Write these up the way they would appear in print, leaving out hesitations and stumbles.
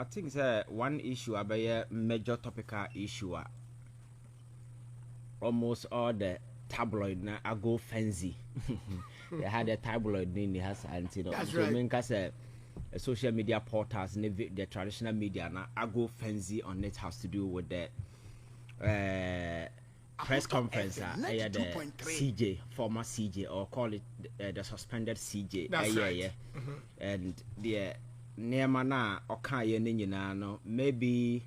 I think one issue about a major topical issue. Almost all the tabloid na I go fancy. They had a tabloid in the house, and you know, that's right. Social media portals, the traditional media na I go fancy on it has to do with the press conference. The CJ, former CJ, or call it the suspended CJ. That's right. Yeah. And the Neamana okay no maybe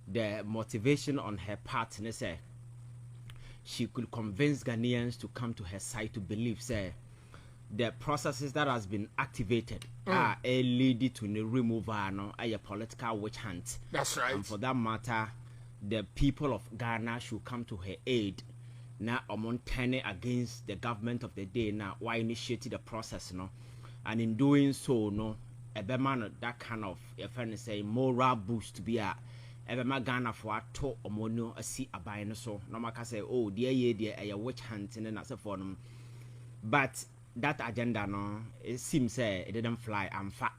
the motivation on her part say she could convince Ghanaians to come to her side to believe say the processes that has been activated are leading to the removal no a political witch hunt. That's right. And for that matter, the people of Ghana should come to her aid. Now among turning against the government of the day now why initiated the process no, and in doing so no. Man, that kind of if I say moral boost to be a man Ghana for to omono a see a buying so no maka say oh dear a witch hunting and as a form, but that agenda no it seems it didn't fly and fat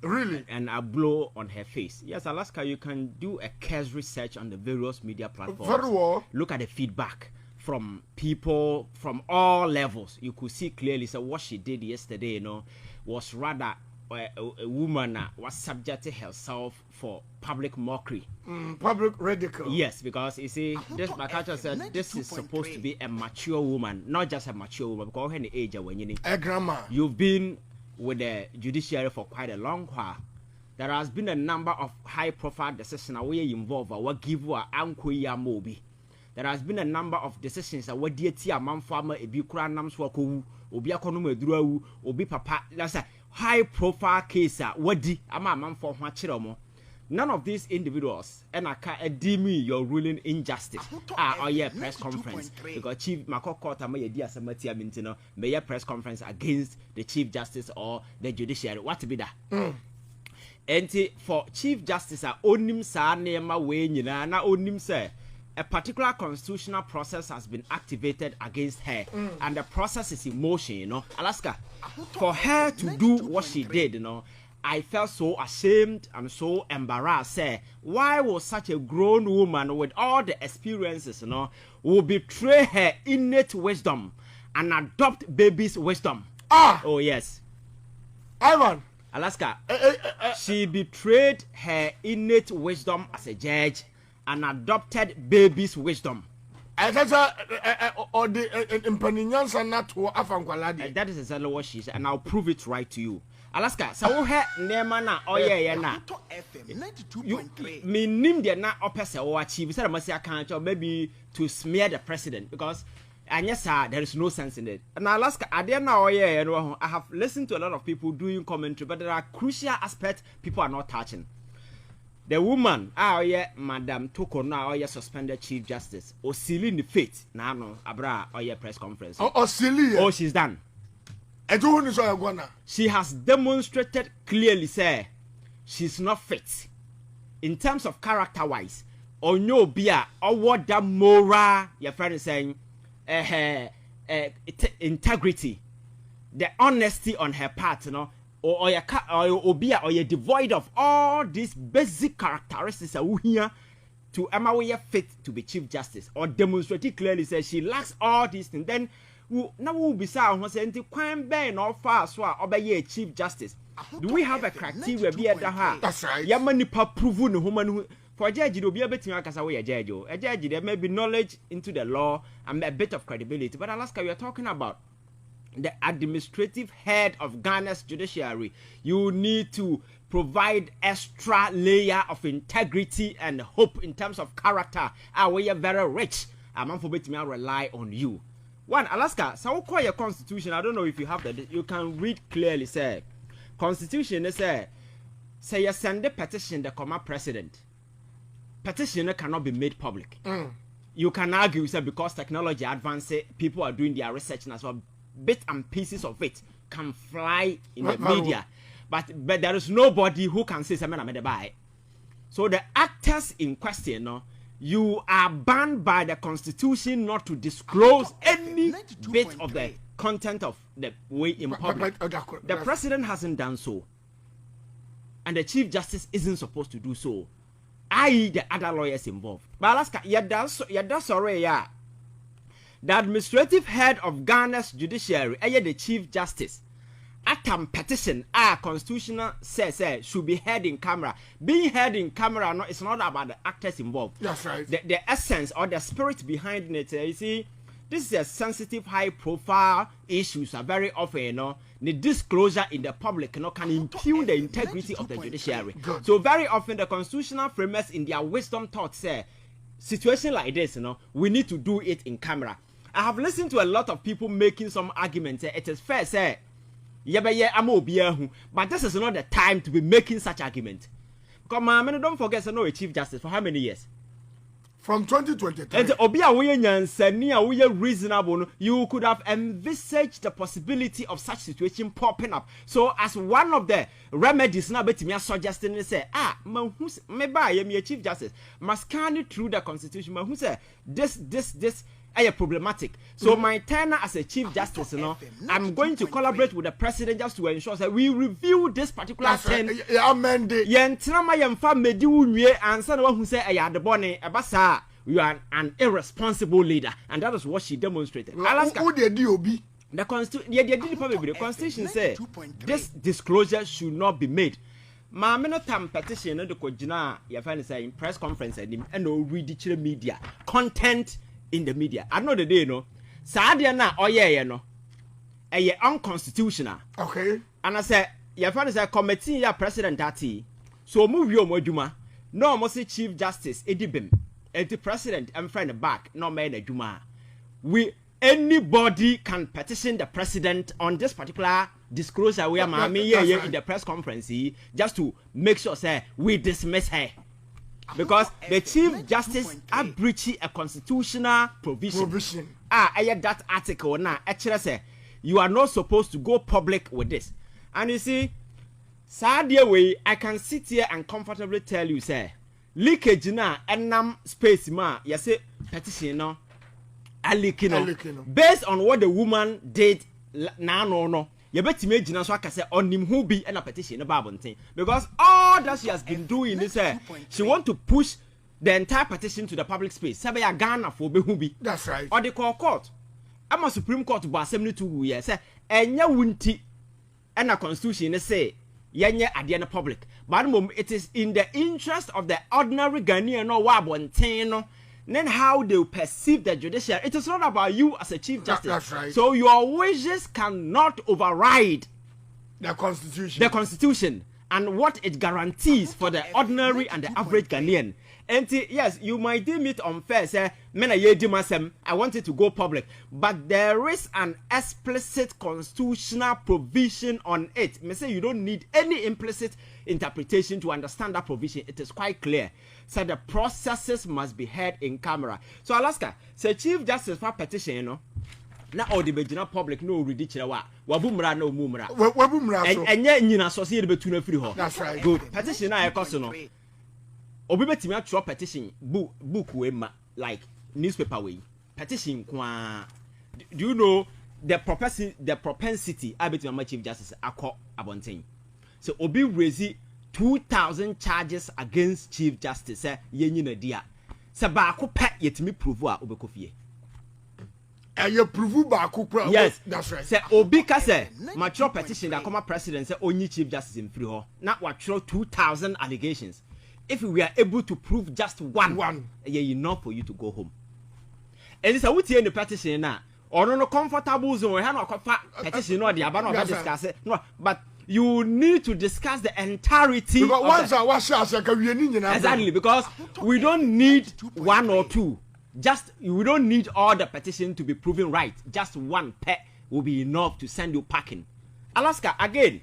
really and a blow on her face. Yes, Alaska, you can do a case research on the various media platforms. Very well. Look at the feedback from people from all levels. You could see clearly so what she did yesterday was rather a woman was subjecting herself for public mockery, public ridicule. Yes, because you see, this my culture said this is supposed to be a mature woman, not just a mature woman. Because her age when you need a grandma. You've been with the judiciary for quite a long while. There has been a number of high-profile decisions where you involve what give or ankoya mobi. There has been a number of decisions that what dear tia man farmer a bukra nams wako obi akono meduru obi papa. That's a high profile case wadi ama man for hwachiremo. None of these individuals and I can deem your ruling injustice or your press conference because Chief Mako Court may dear Samatia Mintino may press conference against the Chief Justice or the judiciary. What to be that? And for Chief Justice onim sa nema we nyina na onim say a particular constitutional process has been activated against her and the process is in motion, Alaska. For her to do what she did, I felt so ashamed and so embarrassed. Why was such a grown woman with all the experiences, will betray her innate wisdom and adopt baby's wisdom? Oh yes. Ivan. Alaska. She betrayed her innate wisdom as a judge and adopted baby's wisdom. That is exactly what she said, and I'll prove it right to you. Alaska, so her name na oye na. Me nim de na opese o achieve say must account or maybe to smear the president because and yes sir there is no sense in it. And Alaska ade na oye I have listened to a lot of people doing commentary, but there are crucial aspects people are not touching. The woman, Madam Torkornoo, suspended Chief Justice, or sealing the fate. No, Abra, press conference. Oh, she's done. She has demonstrated clearly, sir, she's not fit in terms of character-wise. Or no beer, or what the moral, your friend is saying, integrity, the honesty on her part, or you're devoid of all these basic characteristics here to Amawe fit to be Chief Justice or demonstrated clearly says she lacks all these things. Then now we'll be saying crime ban or fast or obey Chief Justice. Do we have a criteria be at the heart? That's right. Yamanipa proven woman for a judge to be a bit away a judge. A judge there may be knowledge into the law and a bit of credibility. But Alaska, we are talking about the administrative head of Ghana's judiciary. You need to provide extra layer of integrity and hope in terms of character. We are very rich. I'm for me to rely on you. One, Alaska, so call your constitution. I don't know if you have that. You can read clearly. Say, constitution say you send a petition the comma president. Petition cannot be made public. You can argue say because technology advances, people are doing their research and as well. Bits and pieces of it can fly in the media, but there is nobody who can say something about it. So the actors in question, you are banned by the constitution not to disclose any bit of the content of the way in public. The president hasn't done so. and the Chief Justice isn't supposed to do so, i.e. the other lawyers involved. But Alaska, yada sorry, yeah. The administrative head of Ghana's judiciary, the Chief Justice, atam petition constitutional says should be heard in camera. Being heard in camera, no, it's not about the actors involved. That's right. The essence or the spirit behind it, you see, this is a sensitive, high-profile issues. Are very often, the disclosure in the public, can impugn the integrity of the judiciary. Good. So very often, the constitutional framers, in their wisdom thought, say, situation like this, we need to do it in camera. I have listened to a lot of people making some arguments. It is fair, say, but this is not the time to be making such argument. Because don't forget, a Chief Justice for how many years? From 2023. And reasonable, you could have envisaged the possibility of such situation popping up. So, as one of the remedies, now bet me suggesting, say, maybe I am a Chief Justice, must scan it through the Constitution. Who say this problematic. So my tenure as a Chief Justice, I'm going to collaborate with the President just to ensure that we review this particular thing. You are an irresponsible leader, and that is what she demonstrated. Who the DOB? The Constitution says this disclosure should not be made. Tam petition the Kojina, you find in press conference and no read media content. In the media, I know the day, Sadia na unconstitutional. Okay. And I said, your father is a committee, ya president ati. So move your mojuma. No, must Chief Justice Edibim, and the president and friend back, no man a juma. Anybody can petition the president on this particular disclosure we are in the press conference, just to make sure say we dismiss her. Because the Chief Justice are breaching a constitutional provision. I had that article now. Actually, say you are not supposed to go public with this. And you see, sadly way, I can sit here and comfortably tell you, say, leakage na enam space ma. You say petition no, based on what the woman did. No. You bet me Gina so I can say on him who be and a petition about thing. Because all that she has been doing is she want to push the entire petition to the public space. Sabaya Ghana for Behubi. That's right. Or the court. I'm a Supreme Court to 72 years. And ya wunti and a constitution say yanya at the public. But it is in the interest of the ordinary Ghanaian or Wabon then how they perceive the judiciary. It is not about you as a Chief Justice. That's right. So your wishes cannot override the Constitution. The Constitution and what it guarantees for the ordinary and the average Ghanaian. And yes, you might deem it unfair, say, I want it to go public. But there is an explicit constitutional provision on it. Me say you don't need any implicit interpretation to understand that provision. It is quite clear. So the processes must be heard in camera. So Alaska, say Chief Justice for petition, na all the Bejina public no ridiculous wabumra no mumra. Wabumra. And yet you associate between free hall. That's right. Good. Petition na no. Obi betimi atro petition book we ma like newspaper way. Petition kwa. Do you know the propensity abetimi Chief Justice akọ abonten. So obi raise 2,000 charges against Chief Justice say yenyina dia. Se ba ko pe yetimi prove a obekofie. You prove ba ko pra. Yes, that's right. Say obi ka say mature petition that come president say only Chief Justice in free ho. Na wa throw 2,000 allegations. If we are able to prove just one, enough for you to go home. And it's a what in the petition now. Or no comfortable zone, we have no petition or the abandon discuss it. No, but you need to discuss the entirety. Exactly, because we don't need one or two. We don't need all the petition to be proven right. Just one pet will be enough to send you packing. Alaska again.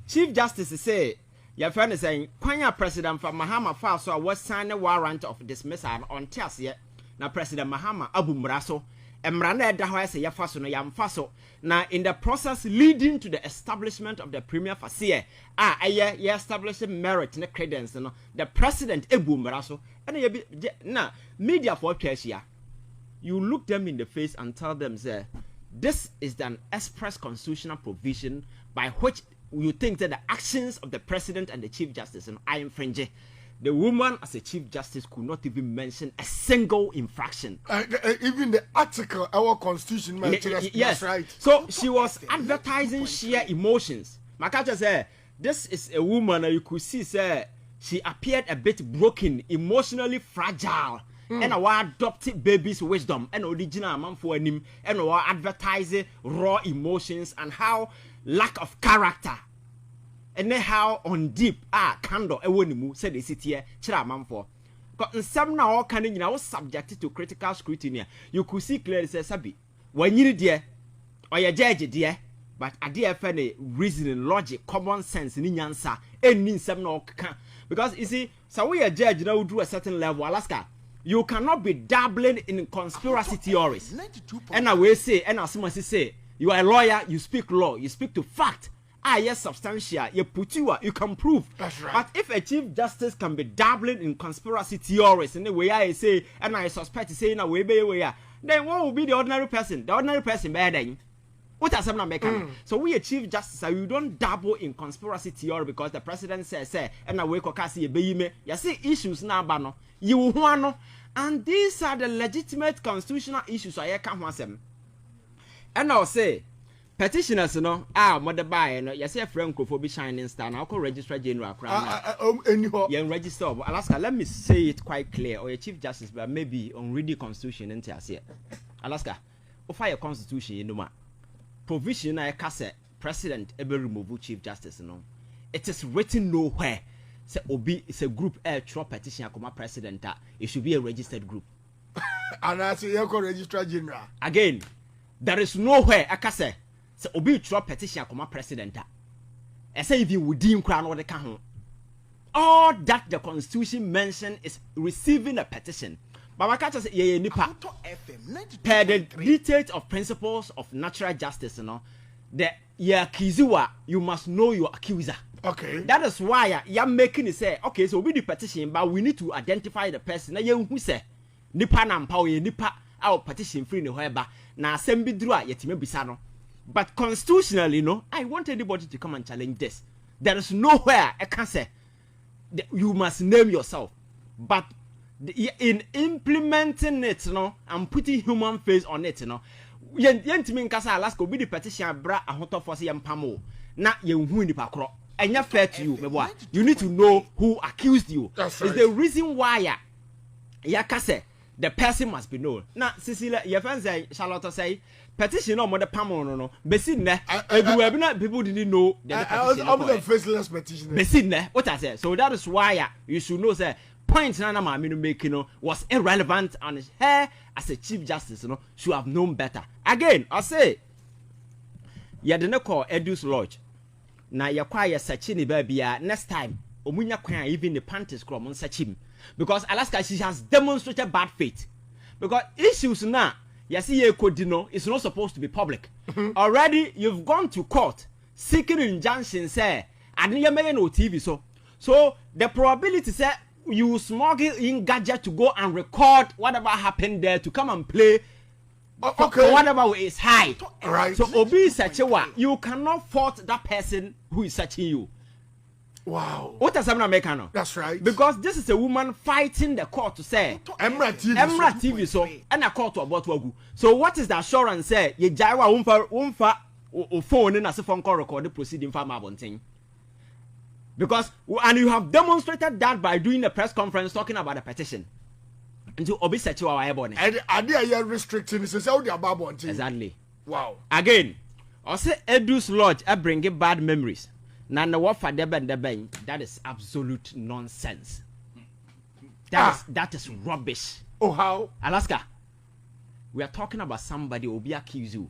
Chief Justice say. Your friend is saying, Kwanya President Mahama file so was signed a warrant of dismissal on Tiasia. Now President Mahama Abumraso, and Mrana Dahwa say Yafaso no Yam Faso. Now in the process leading to the establishment of the Premier Fasie, establishing merit and credence, the President Ebumraso, and now media for Tiasia. You look them in the face and tell them, say, this is an express constitutional provision by which you think that the actions of the president and the chief justice are infringing. The woman as a chief justice could not even mention a single infraction. Even the article, our constitution, yes, right. So she was advertising sheer emotions. Makacha said, this is a woman you could see, say, she appeared a bit broken, emotionally fragile. And our adopted baby's wisdom and original man for Anim and our advertising raw emotions and how lack of character and then how on deep candor ewonimu said the city here chira man for because some now can you know subjected to critical scrutiny. You could see clearly say sabi when you dear or your judge dear but a dear funny reasoning logic common sense ni nyansa any some no can because you see so we a judge now do a certain level Alaska. You cannot be dabbling in conspiracy theories. And I will say, and as soon as you say, you are a lawyer, you speak law, you speak to fact. Yes, substantial, you can prove. That's right. But if a chief justice can be dabbling in conspiracy theories in the way I say, and I suspect to say in a way, then what will be the ordinary person? The ordinary person better. What are some making? So we a chief justice, so you don't dabble in conspiracy theory because the president says, and I wake up see a you see issues now, bano. You want, and these are the legitimate constitutional issues I can't want them. And I'll say, petitioners, mother by, you say a friend could be shining star, I'll call registrar general crown. You register, Alaska, let me say it quite clear, or a chief justice, but maybe on reading constitution and tell you, Alaska, offer your constitution, you know, provision I cast president ever remove chief justice, it is written nowhere. Say Obi is a group trial petition akoma president. It should be a registered group. And I say you registrar general. Again, there is nowhere I can say Obi trial petition akoma president. I say if you would deem crown or the can. All that the constitution mentioned is receiving a petition. But my catcher say yeah nipa. Per the details of principles of natural justice, the kiziwa you must know your accuser. Okay. That is why you're making it say, okay, so we the petition, but we need to identify the person. Now you who say, nipa na mpa we nipa our petition free no hoeba na assembly drua yetime bisano. But constitutionally, I want anybody to come and challenge this. There is nowhere I can say you must name yourself. But in implementing it, and putting human face on it, yentime nkasa Alaska we the petition bra ahoto force yampamo na yenhu nipa kro. And you're fair to you, boy. You need to know who accused you. That's right. It's the reason why Yakase, the person must be known. Now, Cecilia, your friend say, Charlotte say, petition on the Pamo, no, Bessin, everywhere, people didn't know that I was the faceless petition. Bessin, what I said. So that is why you should know, say, point Nana Yaa making was irrelevant, and her as a chief justice, should have known better. Again, I say, you didn't call Edu's Lodge. Na yakwaya sachini baby next time omunya kwan even the panties krom sachim because Alaska she has demonstrated bad faith because issues now you see Kodino is not supposed to be public. Already you've gone to court seeking injunction say and you may no TV so the probability say you smuggle in gadget to go and record whatever happened there to come and play. Okay. Whatever is high. Right. So Obi such a one. You cannot fault that person who is searching you. Wow. What does Samna make? That's right. Because this is a woman fighting the court to say Emra TV so and a court about Wagu. So what is the assurance say ye jaiwa umfa phone in as a phone call record the proceeding from Abonting? Because and you have demonstrated that by doing a press conference talking about a petition. Into Obi Sechi wa ebone. And are restricting says how the ababo. Exactly. Wow. Again, I say Edu's Lodge I bring bad memories. Nana what for deben that is absolute nonsense. That is rubbish. Oh how? Alaska. We are talking about somebody Obi accuse you.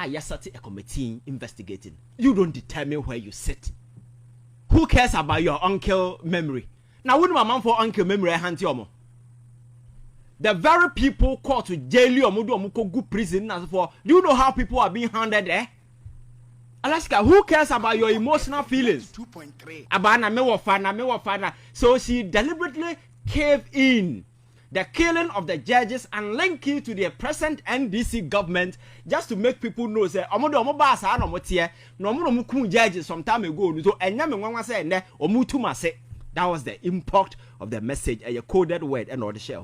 Yes, a committee investigating. You don't determine where you sit. Who cares about your uncle memory? Now wouldn't my mom for uncle memory hand yomo? The very people caught to jail you or mudu good prison as for. Do you know how people are being handed there? Alaska, who cares about your emotional feelings? 2.3. About na me wafana. So she deliberately caved in. the killing of the judges and link it to the present NDC government just to make people know say omo ba sa na omo tie na omo kun judges some time ago so enya me nwanwa say ne omo tumase. That was the import of the message, a coded word and all the share.